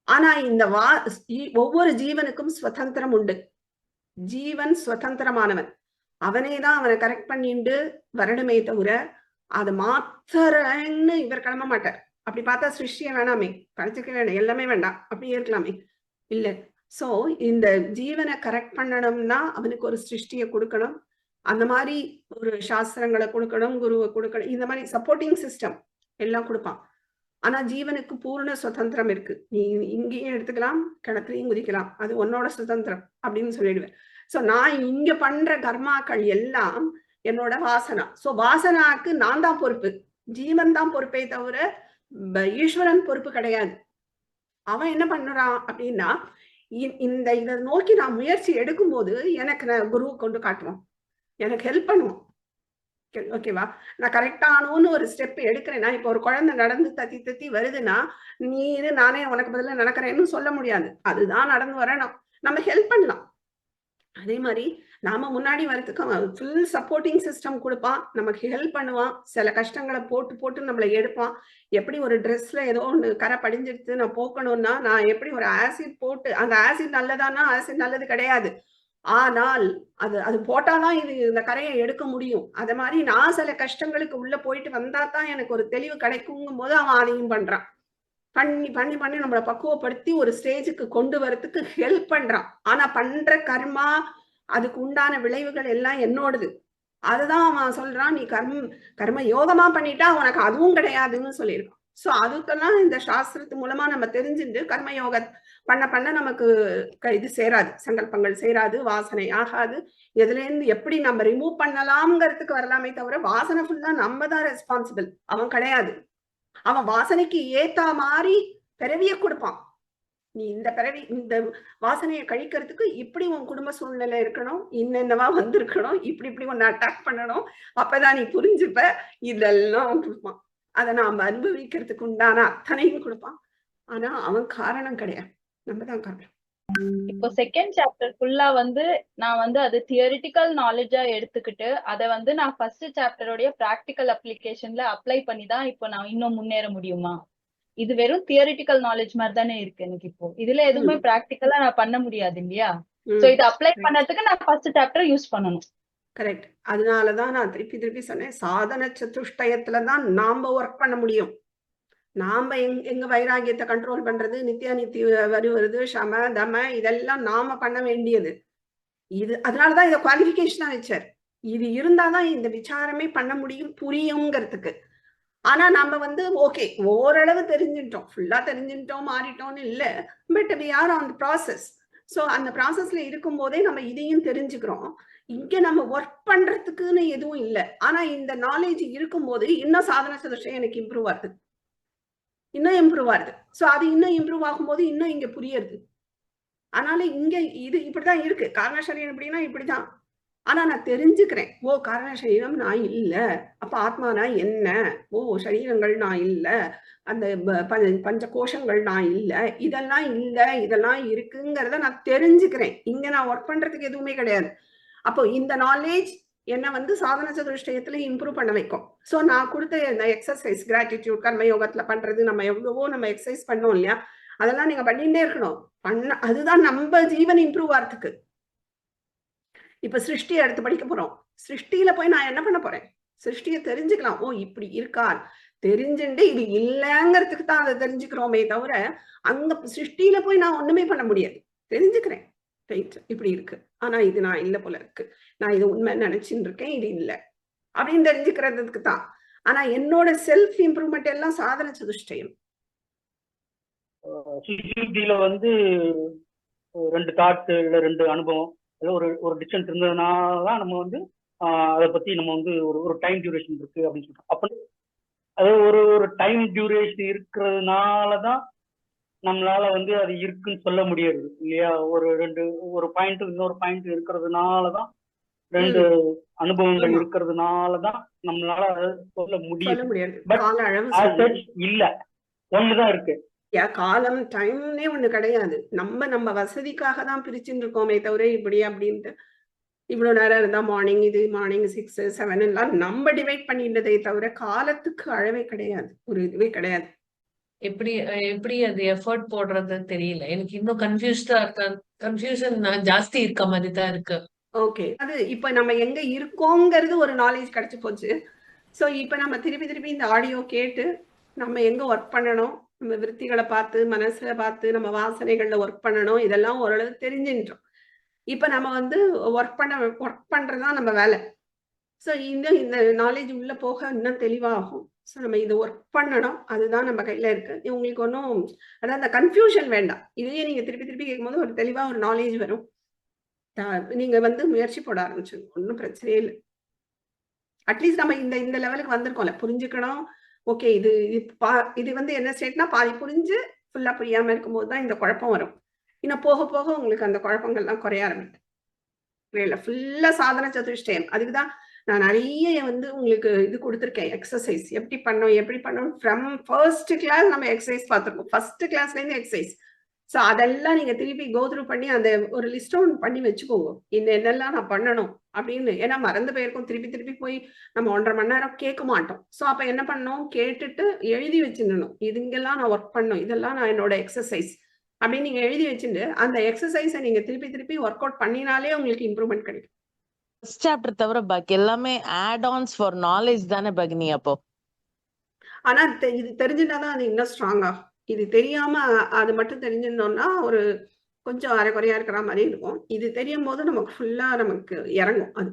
ஆனா இந்த ஒவ்வொரு ஜீவனுக்கும் சுதந்திரம் உண்டு. ஜீவன் சுதந்திரமானவன். அவனேதான் அவனை கரெக்ட் பண்ணிட்டு வரணுமே தவிர அதை மாத்திரன்னு இவர் கிளம்ப மாட்டார். அப்படி பார்த்தா சிருஷ்டிய வேணாமே, படைச்சுக்க வேண்டாம், எல்லாமே வேண்டாம், அப்படியே இருக்கலாமே. இல்ல. சோ இந்த ஜீவனை கரெக்ட் பண்ணணும்னா அவனுக்கு ஒரு சிருஷ்டியை கொடுக்கணும். அந்த மாதிரி ஒரு சாஸ்திரங்களை கொடுக்கணும், குருவை கொடுக்கணும். இந்த மாதிரி சப்போர்ட்டிங் சிஸ்டம் எல்லாம் கொடுப்பான். ஆனா ஜீவனுக்கு பூர்ண சுதந்திரம் இருக்கு. நீ இங்கேயும் எடுத்துக்கலாம், கிணத்துலையும் குதிக்கலாம், அது உன்னோட சுதந்திரம் அப்படின்னு சொல்லிடுவேன். சோ நான் இங்க பண்ற கர்மாக்கள் எல்லாம் என்னோட வாசனா. சோ வாசனாக்கு நான் தான் பொறுப்பு, ஜீவன் தான் பொறுப்பே தவிர ஈஸ்வரன் பொறுப்பு கிடையாது. அவன் என்ன பண்றான் அப்படின்னா, இந்த இதை நோக்கி நான் முயற்சி எடுக்கும் போது எனக்கு நான் குரு கொண்டு காட்டுவான், எனக்கு ஹெல்ப் பண்ணுவான். ஓகேவா? நான் கரெக்டானு ஒரு ஸ்டெப் எடுக்கிறேன்னா, இப்போ ஒரு குழந்தை நடந்து தத்தி தத்தி வருதுன்னா, நீ இது நானே உனக்கு பதிலா நடக்கிறேன்னு சொல்ல முடியாது. அதுதான் நடந்து வரணும். நம்ம ஹெல்ப் பண்ணலாம். அதே மாதிரி நாம முன்னாடி வரதுக்கு ஃபுல் சப்போர்ட்டிங் சிஸ்டம் கொடுப்பான், நமக்கு ஹெல்ப் பண்ணுவான், சில கஷ்டங்களை போட்டு போட்டு நம்மளை எடுப்பான். எப்படி ஒரு ட்ரெஸ்ல ஏதோ ஒன்று கரை படிஞ்சிடுத்து நான் போக்கணும்னா, நான் எப்படி ஒரு ஆசிட் போட்டு, அந்த ஆசிட் நல்லதானா ஆசிட் நல்லது கிடையாது, ஆனால் அது அது போட்டாதான் இது இந்த கரையை எடுக்க முடியும். அத மாதிரி நான் சில கஷ்டங்களுக்கு உள்ள போயிட்டு வந்தா தான் எனக்கு ஒரு தெளிவு கிடைக்குங்கும் போது அவன் அதையும் பண்றான். பண்ணி பண்ணி பண்ணி நம்மளை பக்குவப்படுத்தி ஒரு ஸ்டேஜுக்கு கொண்டு வரதுக்கு ஹெல்ப் பண்றான். ஆனா பண்ற கர்மா, அதுக்கு உண்டான விளைவுகள் எல்லாம் என்னோடது. அதுதான் அவன் சொல்றான், நீ கர்ம யோகமா பண்ணிட்டா உனக்கு அதுவும் கிடையாதுன்னு சொல்லியிருக்கான். சோ அதுக்கெல்லாம் இந்த சாஸ்திரத்து மூலமா நம்ம தெரிஞ்சுட்டு கர்மயோக பண்ண பண்ண நமக்கு இது சேராது, சங்கல்பங்கள் சேராது, வாசனை ஆகாது. இதுல இருந்து எப்படி நம்ம ரிமூவ் பண்ணலாம்ங்கிறதுக்கு வரலாமே தவிர வாசனை ஃபுல்லா நம்ம தான் ரெஸ்பான்சிபிள், அவன் கிடையாது. அவன் வாசனைக்கு ஏத்தா மாதிரி பிறவிய கொடுப்பான். நீ இந்த பிறவி இந்த வாசனையை கழிக்கிறதுக்கு இப்படி உன் குடும்ப சூழ்நிலை இருக்கணும், இன்னென்னவா வந்திருக்கணும், இப்படி இப்படி ஒன்னு அட்டாக் பண்ணணும், அப்பதான் நீ புரிஞ்சுப்ப, இதெல்லாம் கொடுப்பான். அதை நாம அனுபவிக்கிறதுக்கு உண்டான அத்தனையும் கொடுப்பான். ஆனா அவன் காரணம் கிடையாது, நம்ம தான் காரணம். இப்போ செகண்ட் சாப்டர் ஃபுல்லா நான் அது தியரிட்டிக்கல் நாலேஜா எடுத்துக்கிட்டு அதை நான் ஃபர்ஸ்ட் சாப்டரோடைய பிராக்டிக்கல் அப்ளிகேஷன்ல அப்ளை பண்ணி தான் இப்போ நான் இன்னும் முன்னேற முடியுமா? இது வெறும் தியரிட்டிக்கல் நாலேஜ் மாதிரி தானே இருக்கு எனக்கு. இப்போ இதுல எதுவுமே பிராக்டிக்கலா நான் பண்ண முடியாது இல்லையா? சோ இது அப்ளை பண்ணதுக்கு நான் ஃபர்ஸ்ட் சாப்டர் யூஸ் பண்ணணும். கரெக்ட். அதனாலதான் நான் திருப்பி திருப்பி சொன்னேன், சாதன சதுஷ்டயத்துலதான் நாம ஒர்க் பண்ண முடியும். நாம எங்க வைராகியத்தை கண்ட்ரோல் பண்றது, நித்திய வருவது, சம தம, இதெல்லாம் நாம பண்ண வேண்டியது. இது அதனாலதான் இதை குவாலிஃபிகேஷனா வச்சார். இது இருந்தாதான் இந்த விசாரமே பண்ண முடியும், புரியுங்கிறதுக்கு. ஆனா நம்ம ஓகே ஓரளவு தெரிஞ்சுட்டோம், ஃபுல்லா தெரிஞ்சுட்டோம் மாறிட்டோம்னு இல்லை, but we are on the process. So அந்த ப்ராசஸ்ல இருக்கும் போதே நம்ம இதையும் தெரிஞ்சுக்கிறோம். இங்க நம்ம ஒர்க் பண்றதுக்குன்னு எதுவும் இல்லை. ஆனா இந்த நாலேஜ் இருக்கும் போது இன்னும் சாதன சதுஷ்டயம் எனக்கு இம்ப்ரூவ் ஆகுது, இன்னும் இம்ப்ரூவ் ஆகுது. ஸோ அது இன்னும் இம்ப்ரூவ் ஆகும்போது இன்னும் இங்க புரியுது. அதனால இங்க இது இப்படிதான் இருக்கு, காரண சரீரம் எப்படின்னா இப்படிதான். ஆனா நான் தெரிஞ்சுக்கிறேன், ஓ காரண சரீரம் நான் இல்ல, அப்ப ஆத்மானா என்ன, ஓ சரீரங்கள் நான் இல்ல, அந்த பஞ்ச கோஷங்கள் நான் இல்ல, இதெல்லாம் இல்ல, இதெல்லாம் இருக்குங்கிறத நான் தெரிஞ்சுக்கிறேன். இங்க நான் ஒர்க் பண்றதுக்கு எதுவுமே கிடையாது. அப்போ இந்த நாலேஜ் என்ன சாதன சதுஷ்டயத்துல இம்ப்ரூவ் பண்ண வைக்கும். ஸோ நான் கொடுத்த இந்த எக்ஸசைஸ், கிராட்டிடியூட் கர்மயோகத்துல பண்றது, நம்ம எவ்வளவோ நம்ம எக்ஸசைஸ் பண்ணோம் இல்லையா, அதெல்லாம் நீங்க பண்ணிட்டே இருக்கணும். அதுதான் நம்ம ஜீவன் இம்ப்ரூவ் ஆகிறதுக்கு. இப்ப சிருஷ்டியை எடுத்து படிக்க போறோம். சிருஷ்டியில போய் நான் என்ன பண்ண போறேன்? சிருஷ்டியை தெரிஞ்சுக்கலாம், ஓ இப்படி இருக்கா தெரிஞ்சுட்டு இது இல்லைங்கிறதுக்கு தான் அதை தெரிஞ்சுக்கிறோமே தவிர அங்க சிருஷ்டியில போய் நான் ஒண்ணுமே பண்ண முடியாது. தெரிஞ்சுக்கிறேன், இப்படி இருக்கு, ஆனா இது நான் இல்லை போல இருக்கு, நான் இது உண்மை நினைச்சுட்டு இருக்கேன், இது இல்லை அப்படின்னு தெரிஞ்சுக்கிறதுக்கு தான். ஆனா என்னோட செல்ஃப் இம்ப்ரூவ்மெண்ட் எல்லாம் சாதன சதுஷ்டயம். ரெண்டு தாட் இல்ல ரெண்டு அனுபவம், ஒரு டிஸ்டன்ஸ் இருந்ததுனாலதான் நம்ம அதை பத்தி நம்ம ஒரு டைம் டியூரேஷன் இருக்கு அப்படின்னு சொல்றோம். அப்ப அது ஒரு டைம் டியூரேஷன் இருக்கிறதுனாலதான் நம்மளால அது இருக்குன்னு சொல்ல முடியாது இல்லையா? ஒரு பாயிண்ட் இன்னொரு பாயிண்ட் இருக்கிறதுனாலதான், ரெண்டு அனுபவங்கள் இருக்கிறதுனாலதான் நம்மளால சொல்ல முடியும். பட் இல்ல, ஒண்ணுதான் இருக்கு. காலம் டைம்னே ஒண்ணு கிடையாது. நம்ம வசதிக்காக தான் பிரிச்சுட்டு இருக்கோமே தவிர இப்படி அப்படின்ட்டு இவ்வளவு நேரம் இருந்தா மார்னிங், இது மார்னிங் 6, 7 எல்லாம் நம்ம டிவைட் பண்ணிட்டதே தவிர காலத்துக்கு அளவே கிடையாது, ஒரு இதுவே கிடையாது. எப்படி அது எஃபர்ட் போடுறது தெரியல எனக்கு. இன்னும் கன்ஃபியூஷன் ஜாஸ்தி இருக்க மாதிரி தான் இருக்கு. ஓகே, அது இப்ப நம்ம எங்க இருக்கோங்கிறது ஒரு நாலேஜ் கிடைச்சு போச்சு. சோ இப்ப நம்ம திருப்பி திருப்பி இந்த ஆடியோ கேட்டு நம்ம எங்க ஒர்க் பண்ணணும், நம்ம விருத்திகளை பார்த்து மனசுல பார்த்து நம்ம வாசனைகள்ல ஒர்க் பண்ணணும், இதெல்லாம் ஓரளவு தெரிஞ்சுட்டோம். இப்ப நம்ம ஒர்க் பண்றதுதான் நம்ம வேலை. ஸோ இந்த நாலேஜ் உள்ள போக இன்னும் தெளிவாகும். ஸோ நம்ம இது ஒர்க் பண்ணணும், அதுதான் நம்ம கையில இருக்கு. உங்களுக்கு ஒன்றும் அதாவது அந்த கன்ஃபியூஷன் வேண்டாம். இதையே நீங்க திருப்பி திருப்பி கேட்கும்போது ஒரு தெளிவா ஒரு நாலேஜ் வரும். நீங்க வந்து முயற்சி போட ஆரம்பிச்சுங்க, ஒன்றும் பிரச்சனையே இல்லை. அட்லீஸ்ட் நம்ம இந்த லெவலுக்கு வந்திருக்கோம்ல, புரிஞ்சுக்கணும். ஓகே, இது வந்து என்ன ஸ்டேட்னா பாதி புரிஞ்சு ஃபுல்லா புரியாம இருக்கும்போது தான் இந்த குழப்பம் வரும். இன்னும் போக போக உங்களுக்கு அந்த குழப்பங்கள்லாம் குறைய ஆரம்பிக்கும். இல்லை ஃபுல்லா சாதன சதுஷ்டயம். அதுக்குதான் நான் நிறைய வந்து உங்களுக்கு இது கொடுத்துருக்கேன், எக்ஸசைஸ் எப்படி பண்ணணும் ஃப்ரம் ஃபர்ஸ்ட் கிளாஸ். நம்ம எக்ஸசைஸ் பார்த்துருக்கோம், ஃபர்ஸ்ட் கிளாஸ்ல இருந்து எக்ஸசைஸ். ஸோ அதெல்லாம் நீங்க திருப்பி கோத்ரூ பண்ணி அந்த ஒரு லிஸ்ட் ஒன்று பண்ணி வச்சுக்கோங்க, என்னெல்லாம் நான் பண்ணணும் அப்படின்னு. ஏன்னா மறந்து போயிருக்கோம், திருப்பி போய் நம்ம 1.5 மணி நேரம் கேட்க மாட்டோம். ஸோ அப்ப என்ன பண்ணணும், கேட்டுட்டு எழுதி வச்சிடணும், இதுங்கெல்லாம் நான் ஒர்க் பண்ணணும், இதெல்லாம் நான் என்னோட எக்ஸசைஸ் அப்படின்னு நீங்க எழுதி வச்சுட்டு அந்த எக்ஸசைஸை நீங்க திருப்பி ஒர்க் அவுட் பண்ணினாலே உங்களுக்கு இம்ப்ரூவ்மெண்ட் கிடைக்கும். ஃபர்ஸ்ட் சாப்டர் தவிர பாக்கி எல்லாமே ஆட் ஆன்ஸ் ஃபார் நாலேஜ் தானே பகினி? அப்போ ஆனா இது தெரிஞ்சுட்டாதான் அது இன்னும் ஸ்ட்ராங் ஆகும். இது தெரியாம அது மட்டும் தெரிஞ்சிருந்தோம்னா ஒரு கொஞ்சம் அரைக்குறையா இருக்கிற மாதிரி இருக்கும். இது தெரியும் போது நமக்கு ஃபுல்லா நமக்கு இறங்கும் அது.